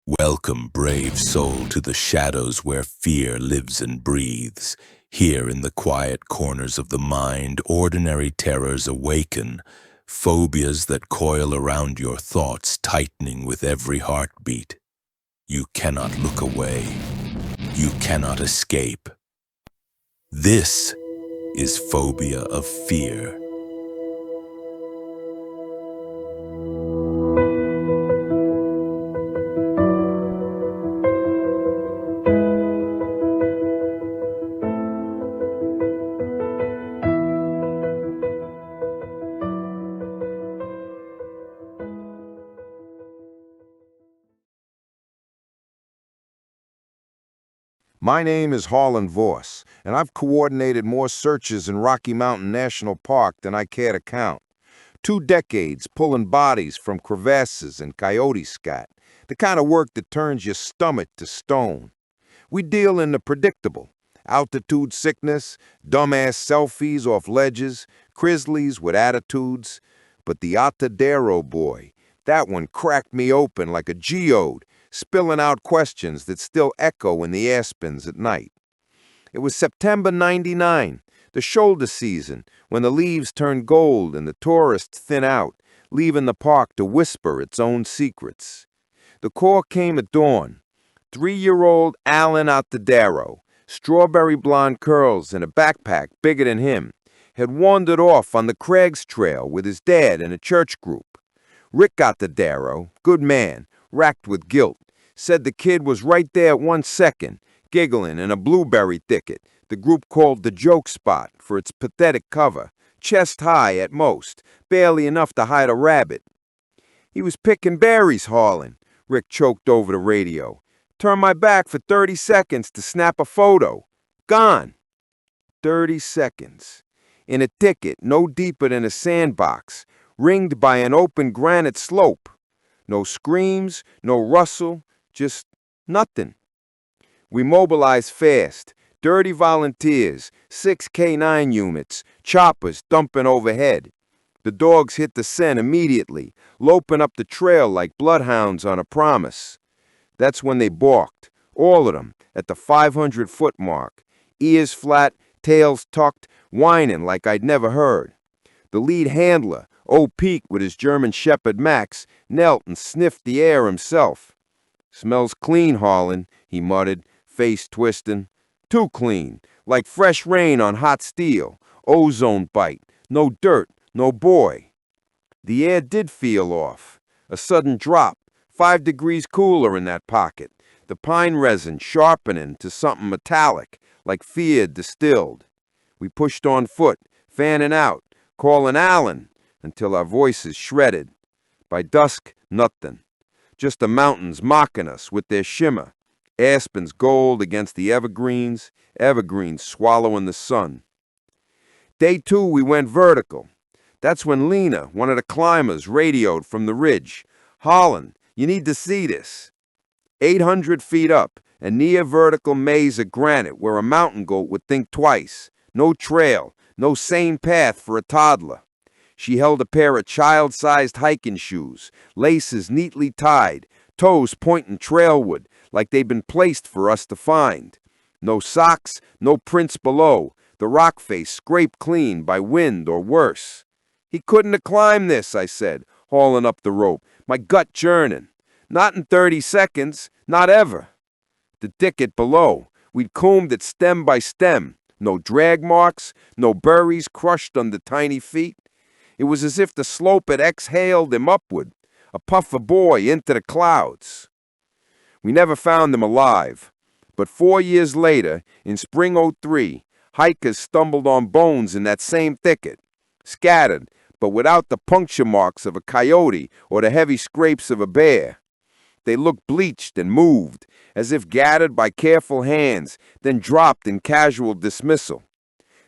Welcome, brave soul, to the shadows where fear lives and breathes. Here in the quiet corners of the mind, ordinary terrors awaken, phobias that coil around your thoughts, tightening with every heartbeat. You cannot look away. You cannot escape. This is Phobia of Fear. My name is Harlan Voss, and I've coordinated more searches in Rocky Mountain National Park than I care to count. 2 decades pulling bodies from crevasses and coyote scat, the kind of work that turns your stomach to stone. We deal in the predictable: altitude sickness, dumbass selfies off ledges, grizzlies with attitudes. But the Atadero boy, that one cracked me open like a geode, spilling out questions that still echo in the aspens at night. It was September '99, the shoulder season, when the leaves turn gold and the tourists thin out, leaving the park to whisper its own secrets. The call came at dawn. 3-year-old Alan Atadero, strawberry blonde curls and a backpack bigger than him, had wandered off on the Craig's Trail with his dad and a church group. Rick Atadero, good man, racked with guilt, said the kid was right there at 1 second, giggling in a blueberry thicket the group called the Joke Spot for its pathetic cover, chest high at most, barely enough to hide a rabbit. He was picking berries, Harlan, Rick choked over the radio. Turned my back for 30 seconds to snap a photo. Gone. 30 seconds. In a thicket no deeper than a sandbox, ringed by an open granite slope. No screams, no rustle, just nothing. We mobilized fast. Dirty volunteers, 6 K9 units, choppers dumping overhead. The dogs hit the scent immediately, loping up the trail like bloodhounds on a promise. That's when they balked, all of them, at the 500-foot mark, ears flat, tails tucked, whining like I'd never heard. The lead handler, O'Peak with his German Shepherd Max, knelt and sniffed the air himself. "Smells clean, Harlan," he muttered, face twisting. "Too clean, like fresh rain on hot steel, ozone bite, no dirt, no boy." The air did feel off. A sudden drop, 5 degrees cooler in that pocket, the pine resin sharpening to something metallic, like fear distilled. We pushed on foot, fanning out, calling Alan, until our voices shredded. By dusk, nothing. Just the mountains mocking us with their shimmer, aspens gold against the evergreens swallowing the sun. Day 2 we went vertical. That's when Lena, one of the climbers, radioed from the ridge. "Harlan, you need to see this." 800 feet up, a near vertical maze of granite where a mountain goat would think twice. No trail, no sane path for a toddler. She held a pair of child-sized hiking shoes, laces neatly tied, toes pointing trailward like they'd been placed for us to find. No socks, no prints below, the rock face scraped clean by wind or worse. "He couldn't have climbed this," I said, hauling up the rope, my gut churning. "Not in 30 seconds, not ever." The thicket below, we'd combed it stem by stem. No drag marks, no berries crushed under tiny feet. It was as if the slope had exhaled him upward, a puff of boy into the clouds. We never found him alive, but 4 years later, in spring '03, hikers stumbled on bones in that same thicket, scattered, but without the puncture marks of a coyote or the heavy scrapes of a bear. They looked bleached and moved, as if gathered by careful hands, then dropped in casual dismissal.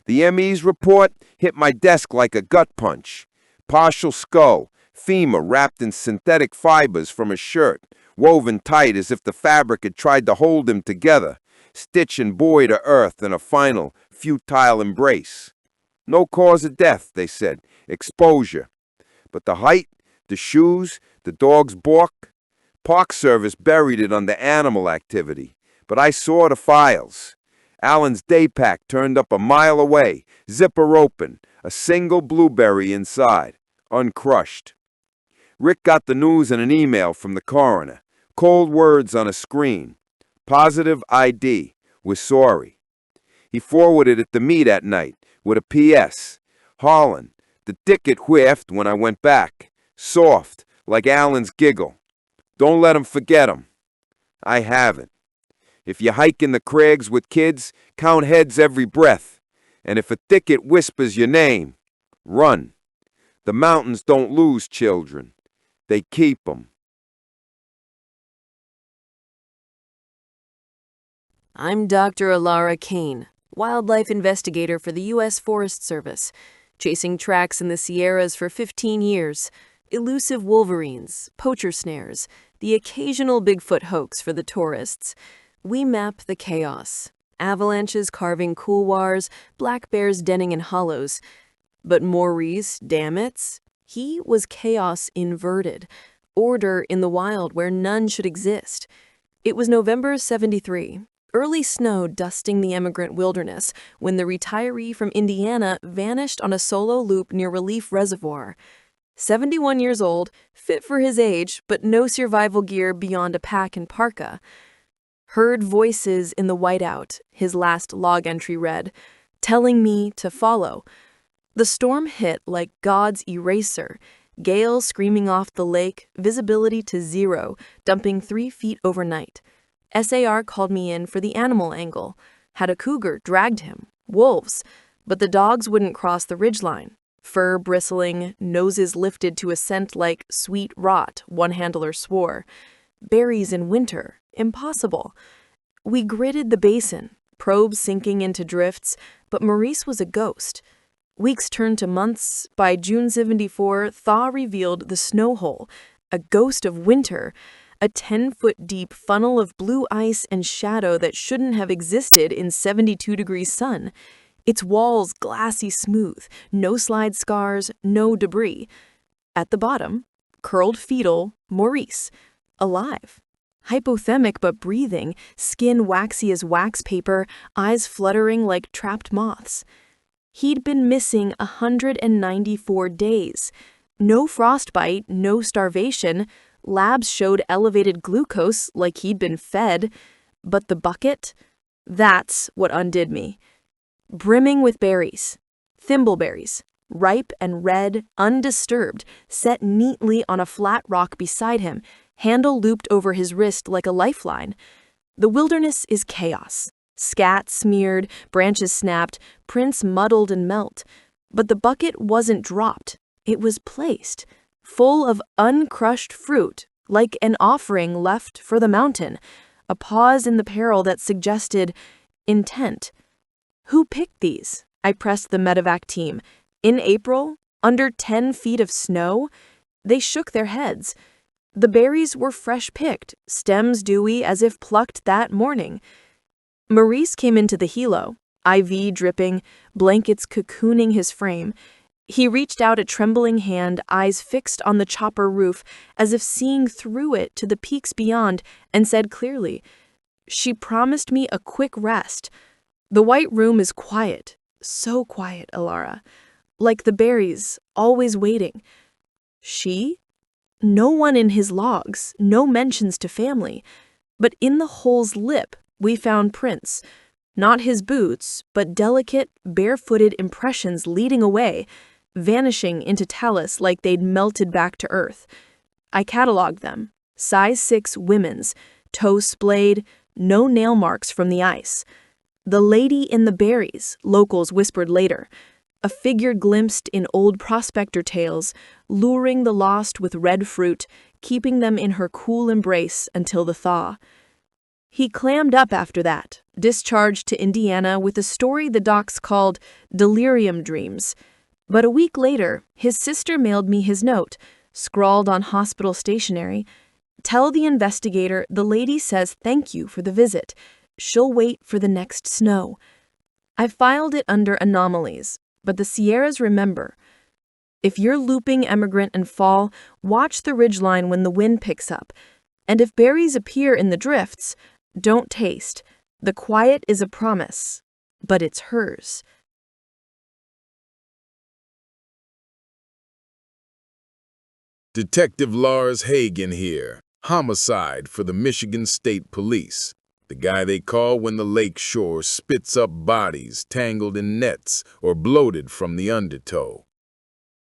The ME's report hit my desk like a gut punch. Partial skull, femur wrapped in synthetic fibers from a shirt, woven tight as if the fabric had tried to hold him together, stitching boy to earth in a final, futile embrace. No cause of death, they said, exposure. But the height, the shoes, the dog's balk, Park Service buried it under animal activity, but I saw the files. Alan's day pack turned up a mile away, zipper open, a single blueberry inside, uncrushed. Rick got the news in an email from the coroner. Cold words on a screen. Positive ID. We're sorry. He forwarded it to me that night with a P.S. Harlan, the dick it whiffed when I went back. Soft, like Alan's giggle. Don't let 'em forget 'em. I haven't. If you hike in the crags with kids, count heads every breath. And if a thicket whispers your name, run. The mountains don't lose children. They keep 'em. I'm Dr. Alara Kane, wildlife investigator for the U.S. Forest Service, chasing tracks in the Sierras for 15 years, elusive wolverines, poacher snares, the occasional Bigfoot hoax for the tourists. We map the chaos, avalanches carving couloirs, black bears denning in hollows. But Maurice, damn it, he was chaos inverted, order in the wild where none should exist. It was November '73. Early snow dusting the emigrant wilderness when the retiree from Indiana vanished on a solo loop near Relief Reservoir. 71 years old, fit for his age, but no survival gear beyond a pack and parka. Heard voices in the whiteout, his last log entry read, telling me to follow. The storm hit like God's eraser, gale screaming off the lake, visibility to 0, dumping 3 feet overnight. SAR called me in for the animal angle. Had a cougar dragged him, wolves, but the dogs wouldn't cross the ridgeline. Fur bristling, noses lifted to a scent like sweet rot, one handler swore. Berries in winter, impossible. We gridded the basin, probes sinking into drifts, but Maurice was a ghost. Weeks turned to months. By June '74, thaw revealed the snow hole, a ghost of winter, a 10-foot-deep funnel of blue ice and shadow that shouldn't have existed in 72-degree sun. Its walls glassy smooth, no slide scars, no debris. At the bottom, curled fetal, Maurice, alive. Hypothermic but breathing, skin waxy as wax paper, eyes fluttering like trapped moths. He'd been missing 194 days. No frostbite, no starvation. Labs showed elevated glucose like he'd been fed. But the bucket? That's what undid me. Brimming with berries. Thimbleberries. Ripe and red, undisturbed, set neatly on a flat rock beside him, handle looped over his wrist like a lifeline. The wilderness is chaos. Scat smeared, branches snapped, prints muddled and melt. But the bucket wasn't dropped. It was placed, full of uncrushed fruit, like an offering left for the mountain, a pause in the peril that suggested intent. Who picked these? I pressed the medevac team. In April, under 10 feet of snow? They shook their heads. The berries were fresh picked, stems dewy as if plucked that morning. Maurice came into the helo, IV dripping, blankets cocooning his frame. He reached out a trembling hand, eyes fixed on the chopper roof, as if seeing through it to the peaks beyond, and said clearly, "She promised me a quick rest. The white room is quiet, so quiet, Alara. Like the berries, always waiting." She? No one in his logs, no mentions to family. But in the hole's lip, we found prints. Not his boots, but delicate, barefooted impressions leading away, vanishing into talus like they'd melted back to earth. I cataloged them. Size 6 women's, toe splayed, no nail marks from the ice. The lady in the berries, locals whispered later. A figure glimpsed in old prospector tales, luring the lost with red fruit, keeping them in her cool embrace until the thaw. He clammed up after that, discharged to Indiana with a story the docs called delirium dreams. But a week later, his sister mailed me his note, scrawled on hospital stationery. "Tell the investigator the lady says thank you for the visit. She'll wait for the next snow." I filed it under anomalies, but the Sierras remember. If you're looping emigrant and fall, watch the ridgeline when the wind picks up. And if berries appear in the drifts, don't taste. The quiet is a promise, but it's hers. Detective Lars Hagen here, homicide for the Michigan State Police. The guy they call when the lake shore spits up bodies tangled in nets or bloated from the undertow.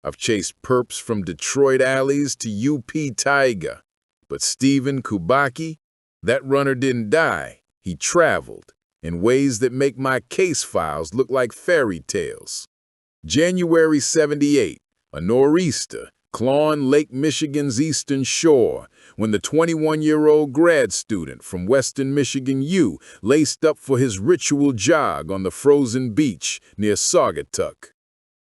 I've chased perps from Detroit alleys to UP Taiga, but Stephen Kubacki, that runner didn't die. He traveled in ways that make my case files look like fairy tales. January 78, a nor'easter clawing Lake Michigan's eastern shore when the 21-year-old grad student from Western Michigan U laced up for his ritual jog on the frozen beach near Saugatuck.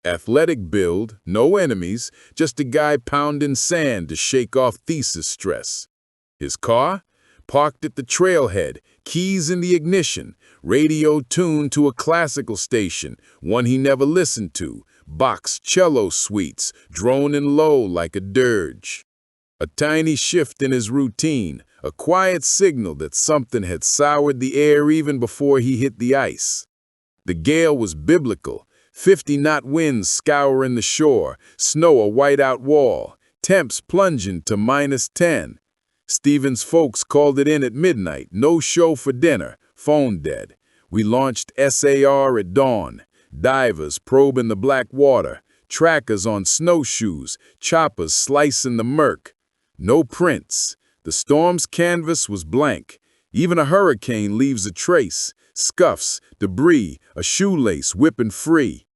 Athletic build, no enemies, just a guy pounding sand to shake off thesis stress. His car? Parked at the trailhead, keys in the ignition, radio tuned to a classical station, one he never listened to, box cello suites, droning low like a dirge. A tiny shift in his routine, a quiet signal that something had soured the air even before he hit the ice. The gale was biblical, 50-knot winds scouring the shore, snow a whiteout wall, temps plunging to -10. Stephen's folks called it in at midnight, no show for dinner, phone dead. We launched SAR at dawn, divers probing the black water, trackers on snowshoes, choppers slicing the murk. No prints. The storm's canvas was blank. Even a hurricane leaves a trace, scuffs, debris, a shoelace whipping free.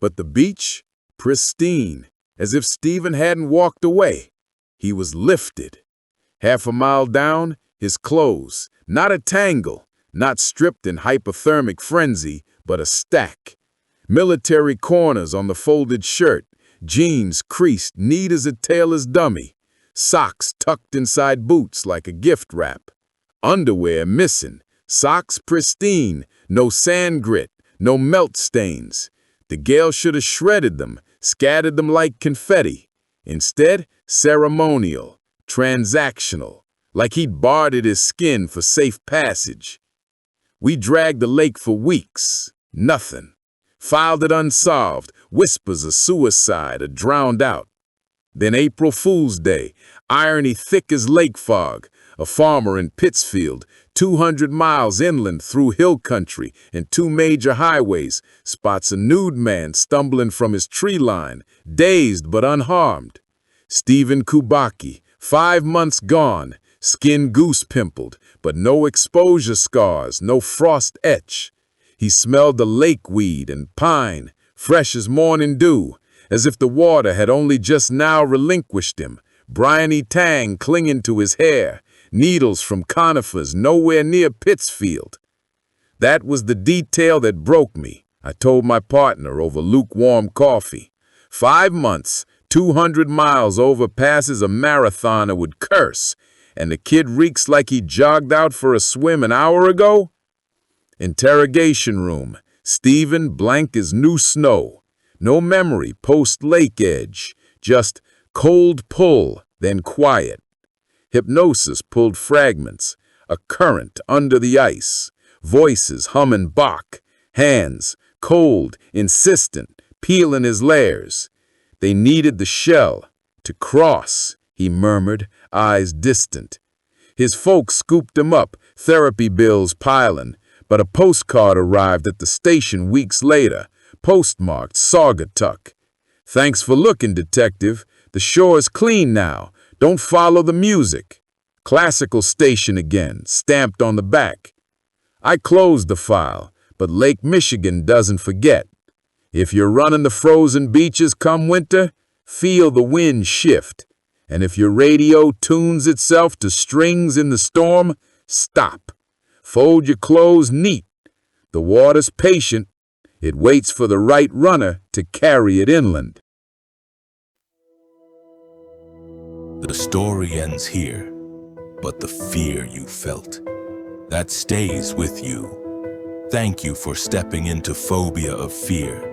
But the beach? Pristine, as if Stephen hadn't walked away. He was lifted. Half a mile down, his clothes, not a tangle, not stripped in hypothermic frenzy, but a stack. Military corners on the folded shirt, jeans creased neat as a tailor's dummy, socks tucked inside boots like a gift wrap, underwear missing, socks pristine, no sand grit, no melt stains. The gale should have shredded them, scattered them like confetti. Instead, ceremonial. Transactional, like he'd bartered his skin for safe passage. We dragged the lake for weeks, nothing. Filed it unsolved, whispers of suicide are drowned out. Then April Fool's Day, irony thick as lake fog, a farmer in Pittsfield, 200 miles inland through hill country and 2 major highways, spots a nude man stumbling from his tree line, dazed but unharmed. Stephen Kubacki, 5 months gone, skin goose pimpled, but no exposure scars, no frost etch. He smelled the lake weed and pine, fresh as morning dew, as if the water had only just now relinquished him, briny tang clinging to his hair, needles from conifers nowhere near Pittsfield. That was the detail that broke me, I told my partner over lukewarm coffee. 5 months, 200 miles over passes a marathoner would curse, and the kid reeks like he jogged out for a swim an hour ago? Interrogation room, Stephen blank as new snow. No memory post-lake edge, just cold pull, then quiet. Hypnosis pulled fragments, a current under the ice, voices humming Bach, hands, cold, insistent, peeling his layers. They needed the shell to cross, he murmured, eyes distant. His folks scooped him up, therapy bills piling, but a postcard arrived at the station weeks later, postmarked Saugatuck. Thanks for looking, detective. The shore's clean now. Don't follow the music. Classical station again, stamped on the back. I closed the file, but Lake Michigan doesn't forget. If you're running the frozen beaches come winter, feel the wind shift. And if your radio tunes itself to strings in the storm, stop. Fold your clothes neat. The water's patient. It waits for the right runner to carry it inland. The story ends here, but the fear you felt, that stays with you. Thank you for stepping into Phobia of Fear.